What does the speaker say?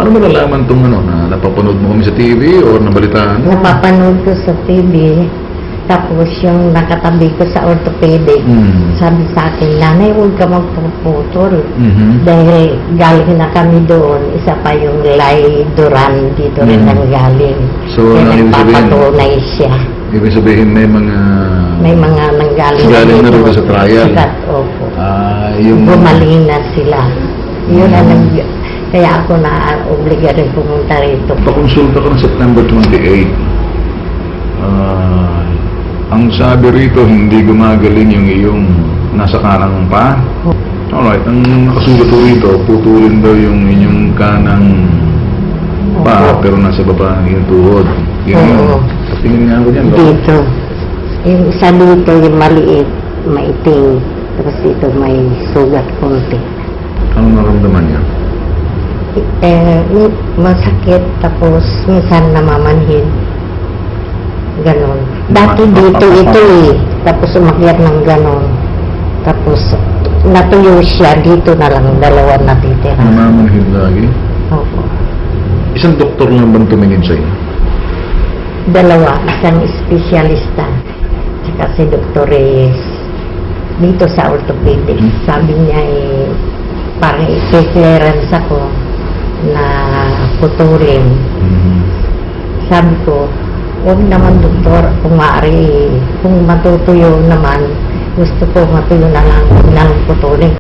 Paano mo nalaman itong ano, na napapanood mo kami sa TV o nabalitaan mo? Napapanood ko sa TV. Tapos yung nakatabi ko sa orthopedic, sabi sa akin, nanay, huwag ka magpuputol. Dahil galing na kami doon, isa pa yung Duran, dito rin ang galing. So, kaya ibig sabihin, nagpapatunay siya. ibig sabihin may mga nanggaling galing na rin sa trial. Opo. Yung Gumaling na sila. Yun ang kaya ako na-obliga rin pumunta rito. pakonsulta ka ng September 28. Ang sabi rito, hindi gumagaling yung iyong nasa kanang pa. Alright, ang nakasulat ko rito, putulin daw yung inyong kanang pa, pero nasa baba ng iyong tuhod. Yun yun. Tingin nga ako dyan. Dito. Yung isa dito, yung maliit, maiting. Tapos dito may sugat konti. Anong naramdaman niya? Masakit, tapos minsan namamanhid. Ganon. Dati dito ito eh. Tapos umakyat ng ganon. Tapos natuyo siya, dito na lang dalawa natitira. Namamanhid lagi? Opo. Isang doktor lang bang tumingin sa'yo? Dalawa, isang espesyalista. Tsaka si Dr. Reyes. Dito sa orthopedic. Sabi niya eh, parang i-clearance ako na putulin. Sabi ko, huwag naman doktor, kung maaari, kung matutuyo naman, gusto ko matuyo na lang, huwag na lang putulin.